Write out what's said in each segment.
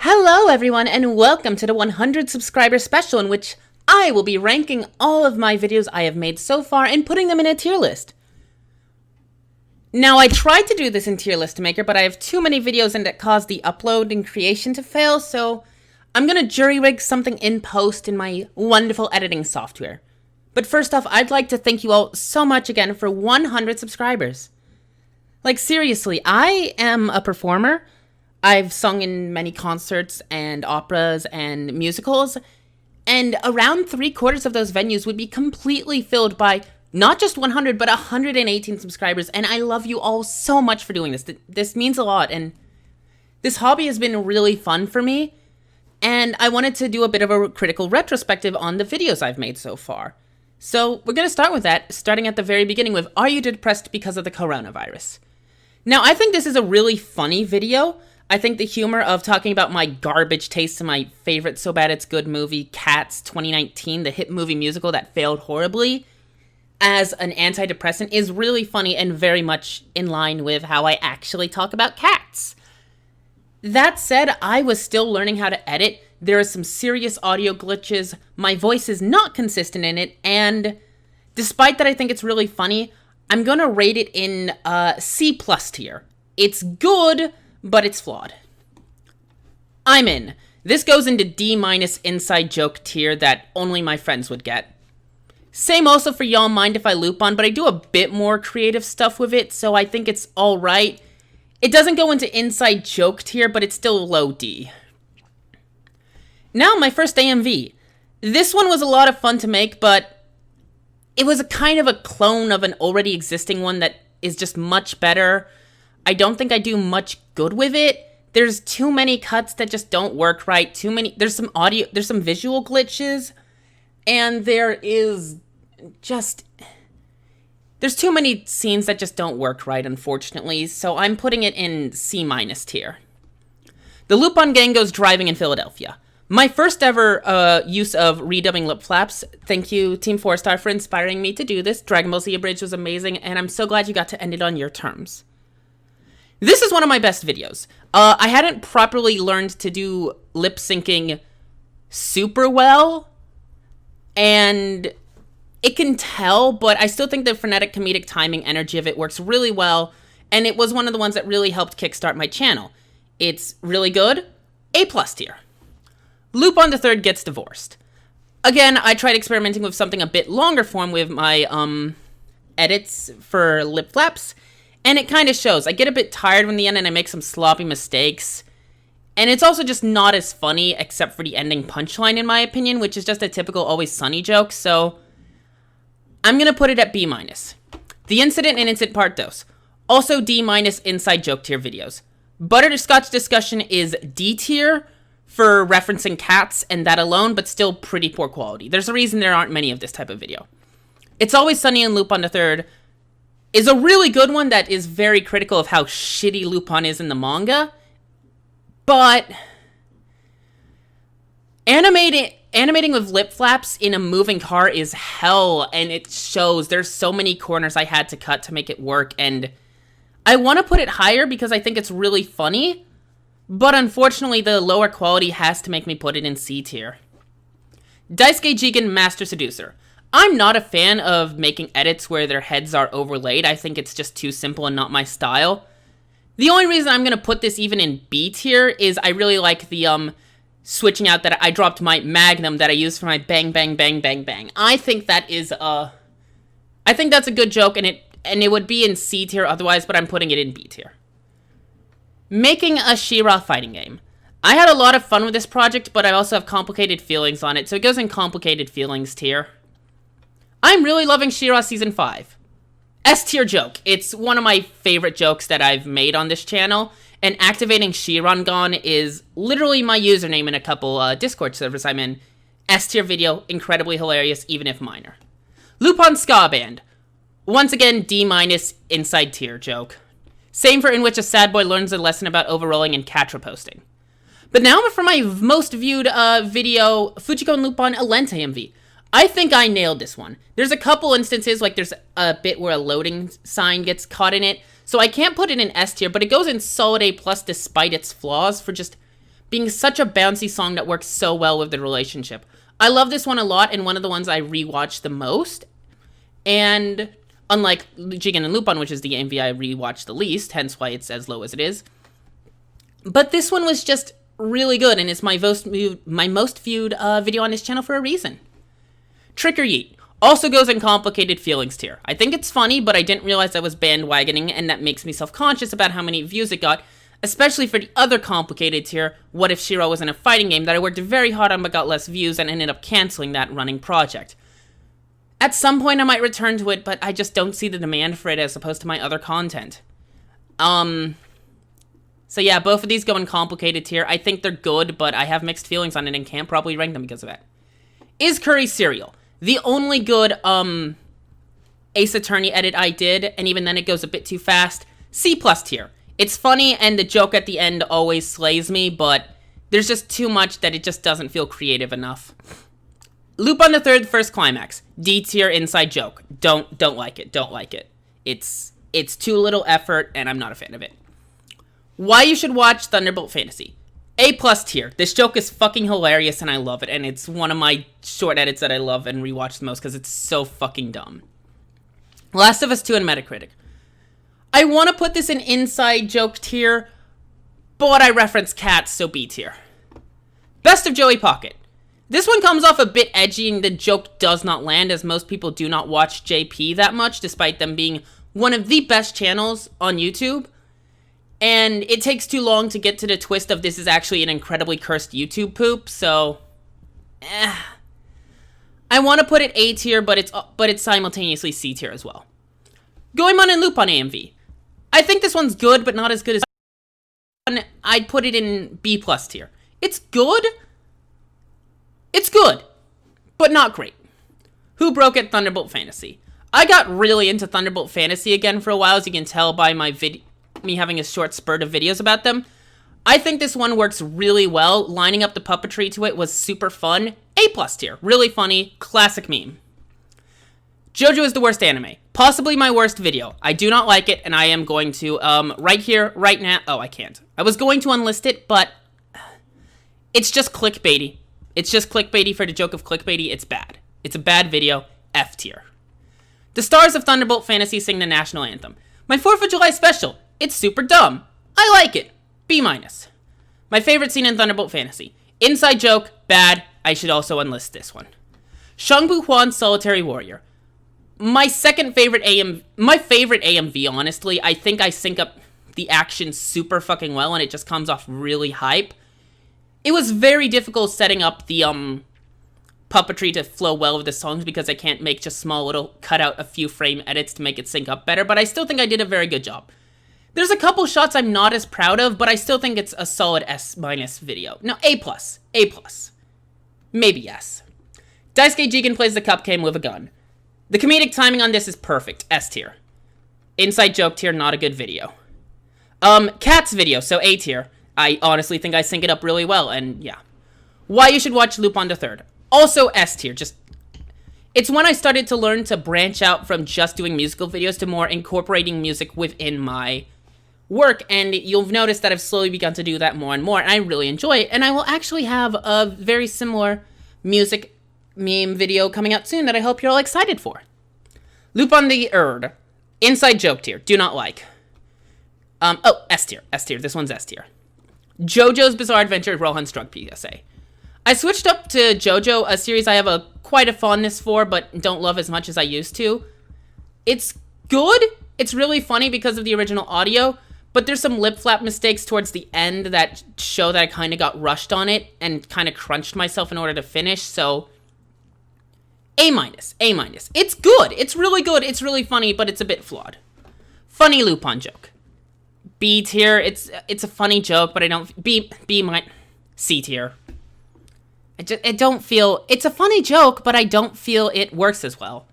Hello everyone and welcome to the 100 subscriber special in which I will be ranking all of my videos I have made so far and putting them in a tier list. Now I tried to do this in Tier List Maker, but I have too many videos and it caused the upload and creation to fail, so I'm gonna jury-rig something in post in my wonderful editing software. But first off, I'd like to thank you all so much again for 100 subscribers. Like seriously, I am a performer. I've sung in many concerts and operas and musicals, and around 3/4 of those venues would be completely filled by not just 100, but 118 subscribers, and I love you all so much for doing this. This means a lot, and this hobby has been really fun for me, and I wanted to do a bit of a critical retrospective on the videos I've made so far. So we're going to start with that, starting at the very beginning with, are you depressed because of the coronavirus? Now, I think this is a really funny video. I think the humor of talking about my garbage taste in my favorite So Bad It's Good movie, Cats 2019, the hit movie musical that failed horribly, as an antidepressant is really funny and very much in line with how I actually talk about cats. That said, I was still learning how to edit. There are some serious audio glitches, my voice is not consistent in it, and despite that I think it's really funny, I'm gonna rate it in C+ tier. It's good, but it's flawed. I'm in. This goes into D- inside joke tier that only my friends would get. Same also for Y'all Mind If I Loop On, but I do a bit more creative stuff with it, so I think it's alright. It doesn't go into inside joke tier, but it's still low D. Now, my first AMV. This one was a lot of fun to make, but it was a kind of a clone of an already existing one that is just much better. I don't think I do much good with it. There's too many cuts that just don't work right. There's some visual glitches, and there's too many scenes that just don't work right, unfortunately, so I'm putting it in C- tier. The Loop On Gang goes driving in Philadelphia. My first ever use of redubbing lip flaps. Thank you, Team 4-Star, for inspiring me to do this. Dragon Ball Z Abridged was amazing, and I'm so glad you got to end it on your terms. This is one of my best videos. I hadn't properly learned to do lip syncing super well, and it can tell, but I still think the frenetic comedic timing energy of it works really well, and it was one of the ones that really helped kickstart my channel. It's really good. A+ tier. Loop On the Third gets divorced. Again, I tried experimenting with something a bit longer form with my edits for lip flaps, and it kind of shows. I get a bit tired in the end and I make some sloppy mistakes. And it's also just not as funny except for the ending punchline in my opinion, which is just a typical Always Sunny joke, so I'm gonna put it at B-. The Incident and Instant Part Dos. Also D- inside joke tier videos. Butterscotch Discussion is D tier for referencing cats and that alone, but still pretty poor quality. There's a reason there aren't many of this type of video. It's Always Sunny and Loop On the Third is a really good one that is very critical of how shitty Lupin is in the manga, but animating with lip flaps in a moving car is hell, and it shows. There's so many corners I had to cut to make it work, and I want to put it higher because I think it's really funny, but unfortunately the lower quality has to make me put it in C tier. Daisuke Jigen Master Seducer. I'm not a fan of making edits where their heads are overlaid. I think it's just too simple and not my style. The only reason I'm going to put this even in B tier is I really like the switching out that I dropped my magnum that I used for my bang bang bang bang bang. I think that is I think that's a good joke, and it would be in C tier otherwise, but I'm putting it in B tier. Making a She-Ra fighting game. I had a lot of fun with this project, but I also have complicated feelings on it, so it goes in complicated feelings tier. I'm really loving She-Ra Season 5. S-tier joke. It's one of my favorite jokes that I've made on this channel, and activating Shirangon is literally my username in a couple Discord servers I'm in. S-tier video, incredibly hilarious, even if minor. Lupin Ska Band. Once again, D- inside tier joke. Same for in which a sad boy learns a lesson about overrolling and Catra posting. But now for my most viewed video, Fujiko and Lupin Alente MV. I think I nailed this one. There's a couple instances, like there's a bit where a loading sign gets caught in it, so I can't put it in S tier, but it goes in solid A+ despite its flaws for just being such a bouncy song that works so well with the relationship. I love this one a lot, and one of the ones I rewatch the most. And unlike Jigen and Lupin, which is the MV I rewatch the least, hence why it's as low as it is. But this one was just really good, and it's my most viewed video on this channel for a reason. Trick or Yeet also goes in complicated feelings tier. I think it's funny, but I didn't realize I was bandwagoning, and that makes me self-conscious about how many views it got, especially for the other complicated tier, What If Shiro Was in a Fighting Game, that I worked very hard on but got less views and ended up canceling that running project. At some point I might return to it, but I just don't see the demand for it as opposed to my other content. So yeah, both of these go in complicated tier. I think they're good, but I have mixed feelings on it and can't probably rank them because of it. Is Curry Cereal the only good, Ace Attorney edit I did, and even then it goes a bit too fast? C+ tier. It's funny, and the joke at the end always slays me, but there's just too much that it just doesn't feel creative enough. Lupin the Third First Climax. D tier inside joke. Don't like it. Don't like it. It's too little effort, and I'm not a fan of it. Why you should watch Thunderbolt Fantasy. A+ tier. This joke is fucking hilarious, and I love it, and it's one of my short edits that I love and rewatch the most because it's so fucking dumb. Last of Us 2 and Metacritic. I want to put this in inside joke tier, but I reference Cats, so B tier. Best of Joey Pocket. This one comes off a bit edgy and the joke does not land, as most people do not watch JP that much, despite them being one of the best channels on YouTube. And it takes too long to get to the twist of this is actually an incredibly cursed YouTube poop, so I want to put it A tier, but it's simultaneously C tier as well. Goemon and Lupin AMV. I think this one's good, but not as good as I'd put it in B+ tier. It's good. It's good, but not great. Who Broke It? Thunderbolt Fantasy. I got really into Thunderbolt Fantasy again for a while, as you can tell by me having a short spurt of videos about them. I think this one works really well. Lining up the puppetry to it was super fun. A+ tier. Really funny. Classic meme. JoJo is the worst anime. Possibly my worst video. I do not like it, and I am going to, right here, right now. Oh, I can't. I was going to unlist it, but it's just clickbaity. It's just clickbaity for the joke of clickbaity. It's bad. It's a bad video. F tier. The stars of Thunderbolt Fantasy sing the national anthem. My 4th of July special. It's super dumb. I like it. B-. My favorite scene in Thunderbolt Fantasy. Inside joke. Bad. I should also unlist this one. Shangbu Huan's Solitary Warrior. My favorite AMV, honestly. I think I sync up the action super fucking well, and it just comes off really hype. It was very difficult setting up the puppetry to flow well with the songs because I can't make just small little cut out a few frame edits to make it sync up better, but I still think I did a very good job. There's a couple shots I'm not as proud of, but I still think it's a solid S- video. No, A+. A+. Maybe S. Daisuke Jigen plays the cupcake with a gun. The comedic timing on this is perfect. S tier. Inside joke tier, not a good video. Cats video, so A tier. I honestly think I sync it up really well, and yeah. Why you should watch Lupin the Third. Also S tier, it's when I started to learn to branch out from just doing musical videos to more incorporating music within my work, and you'll notice that I've slowly begun to do that more and more, and I really enjoy it, and I will actually have a very similar music meme video coming out soon that I hope you're all excited for. Lupin the Third. Inside joke tier. Do not like. S tier. S tier. This one's S tier. JoJo's Bizarre Adventure Rohan's Drug PSA. I switched up to JoJo, a series I have quite a fondness for, but don't love as much as I used to. It's good. It's really funny because of the original audio, but there's some lip flap mistakes towards the end that show that I kind of got rushed on it and kind of crunched myself in order to finish, so A-. A-. It's good. It's really good. It's really funny, but it's a bit flawed. Funny Lupin joke. B tier. It's a funny joke, but I don't... C tier. I don't feel... It's a funny joke, but I don't feel it works as well.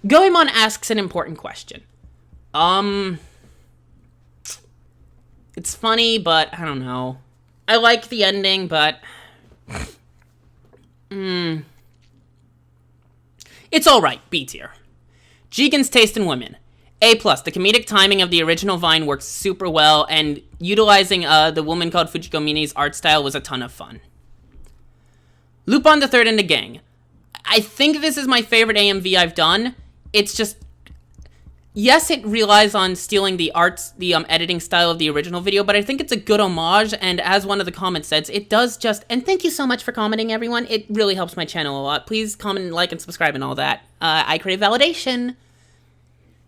Goemon asks an important question. It's funny, but I don't know. I like the ending, but... It's alright, B tier. Jigen's Taste in Women. A+. The comedic timing of the original Vine works super well, and utilizing the woman called Fujiko Mine's art style was a ton of fun. Lupin the Third and the Gang. I think this is my favorite AMV I've done. It's just, yes, it relies on stealing the editing style of the original video, but I think it's a good homage, and as one of the comments says, it does just, and thank you so much for commenting, everyone. It really helps my channel a lot. Please comment, like, and subscribe and all that. I crave validation.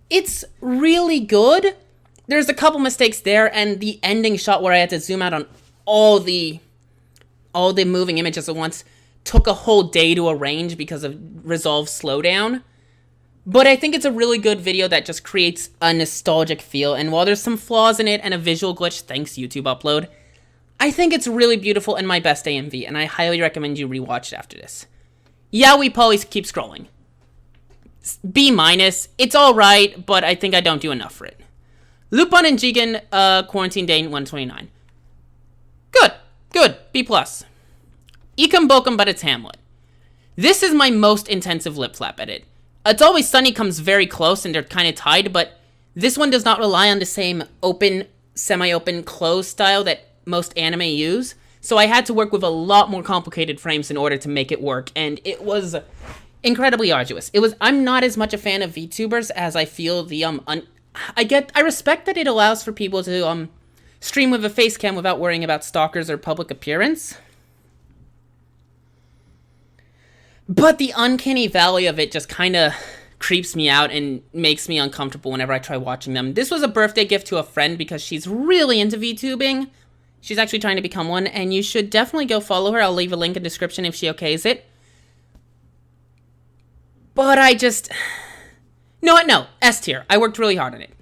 It's really good. There's a couple mistakes there, and the ending shot where I had to zoom out on all the moving images at once took a whole day to arrange because of Resolve slowdown. But I think it's a really good video that just creates a nostalgic feel, and while there's some flaws in it and a visual glitch, thanks YouTube Upload, I think it's really beautiful and my best AMV, and I highly recommend you rewatch it after this. Yaoi Polly keep scrolling. B-, it's alright, but I think I don't do enough for it. Lupin and Jigen, Quarantine Day 129. Good, B+. Ecom Bokum, but it's Hamlet. This is my most intensive lip flap edit. It's Always Sunny comes very close and they're kind of tied, but this one does not rely on the same open, semi-open, closed style that most anime use, so I had to work with a lot more complicated frames in order to make it work, and it was incredibly arduous. I'm not as much a fan of VTubers as I feel the, I respect that it allows for people to, stream with a face cam without worrying about stalkers or public appearance. But the uncanny valley of it just kind of creeps me out and makes me uncomfortable whenever I try watching them. This was a birthday gift to a friend because she's really into VTubing. She's actually trying to become one, and you should definitely go follow her. I'll leave a link in the description if she okays it. But I just... No, S tier. I worked really hard on it.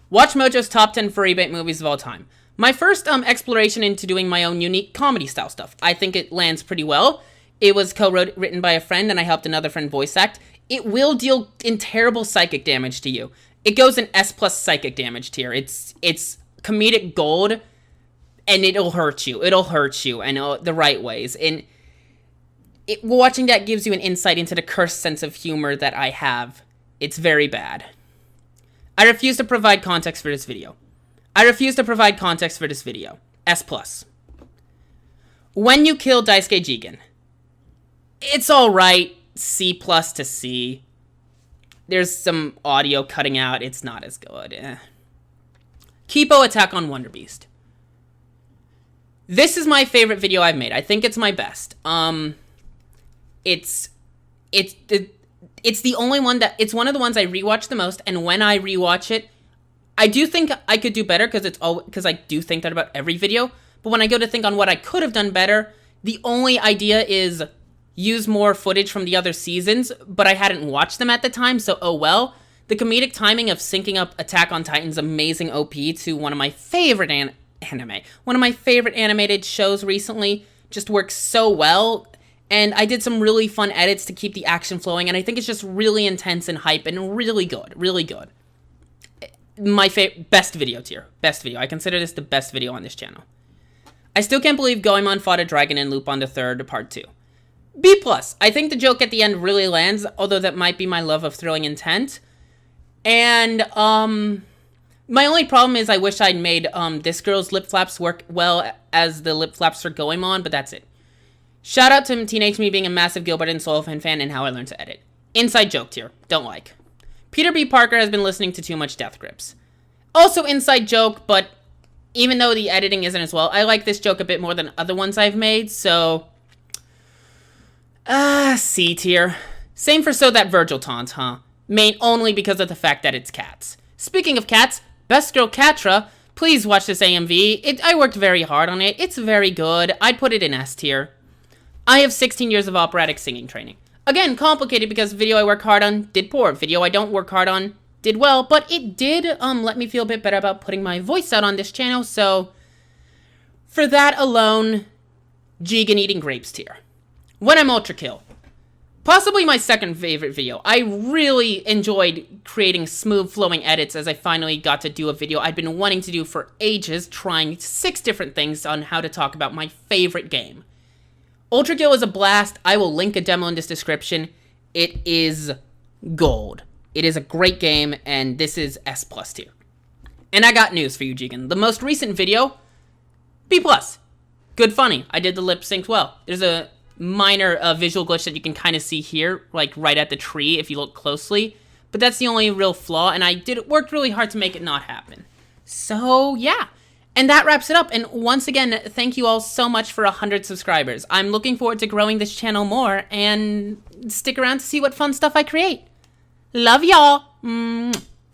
Watch Mojo's top 10 furry bait movies of all time. My first exploration into doing my own unique comedy style stuff. I think it lands pretty well. It was co-written by a friend, and I helped another friend voice act. It will deal in terrible psychic damage to you. It goes in S+ psychic damage tier. It's comedic gold, and it'll hurt you. And the right ways. And watching that gives you an insight into the cursed sense of humor that I have. It's very bad. I refuse to provide context for this video. S+. When You Kill Daisuke Jigen. It's alright. C+ to C. There's some audio cutting out. It's not as good. Kipo Attack on Wonder Beast. This is my favorite video I've made. I think it's my best. It's the only one that, it's one of the ones I rewatch the most, and when I rewatch it, I do think I could do better, because I do think that about every video, but when I go to think on what I could have done better, the only idea is use more footage from the other seasons, but I hadn't watched them at the time, so oh well. The comedic timing of syncing up Attack on Titan's amazing OP to one of my favorite one of my favorite animated shows recently just works so well. And I did some really fun edits to keep the action flowing, and I think it's just really intense and hype and really good. Really good. My best video tier. Best video. I consider this the best video on this channel. I still can't believe Goemon fought a dragon in Lupin the Third Part 2. B+. I think the joke at the end really lands, although that might be my love of thrilling intent. And, my only problem is I wish I'd made, this girl's lip flaps work well as the lip flaps for Goemon, but that's it. Shout out to Teenage Me being a massive Gilbert and Sullivan fan and how I learned to edit. Inside joke tier. Don't like. Peter B. Parker has been listening to too much Death Grips. Also inside joke, but even though the editing isn't as well, I like this joke a bit more than other ones I've made, so... C tier. Same for So That Virgil taunt, huh? Main only because of the fact that it's cats. Speaking of cats, Best Girl Catra, please watch this AMV. I worked very hard on it. It's very good. I'd put it in S tier. I have 16 years of operatic singing training. Again, complicated because video I work hard on did poor. Video I don't work hard on did well, but it did let me feel a bit better about putting my voice out on this channel, so for that alone, Jigen eating grapes tier. When I'm Ultra Kill. Possibly my second favorite video. I really enjoyed creating smooth flowing edits as I finally got to do a video I'd been wanting to do for ages, trying 6 different things on how to talk about my favorite game. Ultra Kill is a blast. I will link a demo in this description. It is gold. It is a great game, and this is S+ tier. And I got news for you, Jigen. The most recent video, B+. Good funny. I did the lip sync well. There's a minor visual glitch that you can kind of see here, like right at the tree if you look closely. But that's the only real flaw, and I worked really hard to make it not happen. So, yeah. And that wraps it up. And once again, thank you all so much for 100 subscribers. I'm looking forward to growing this channel more, and stick around to see what fun stuff I create. Love y'all.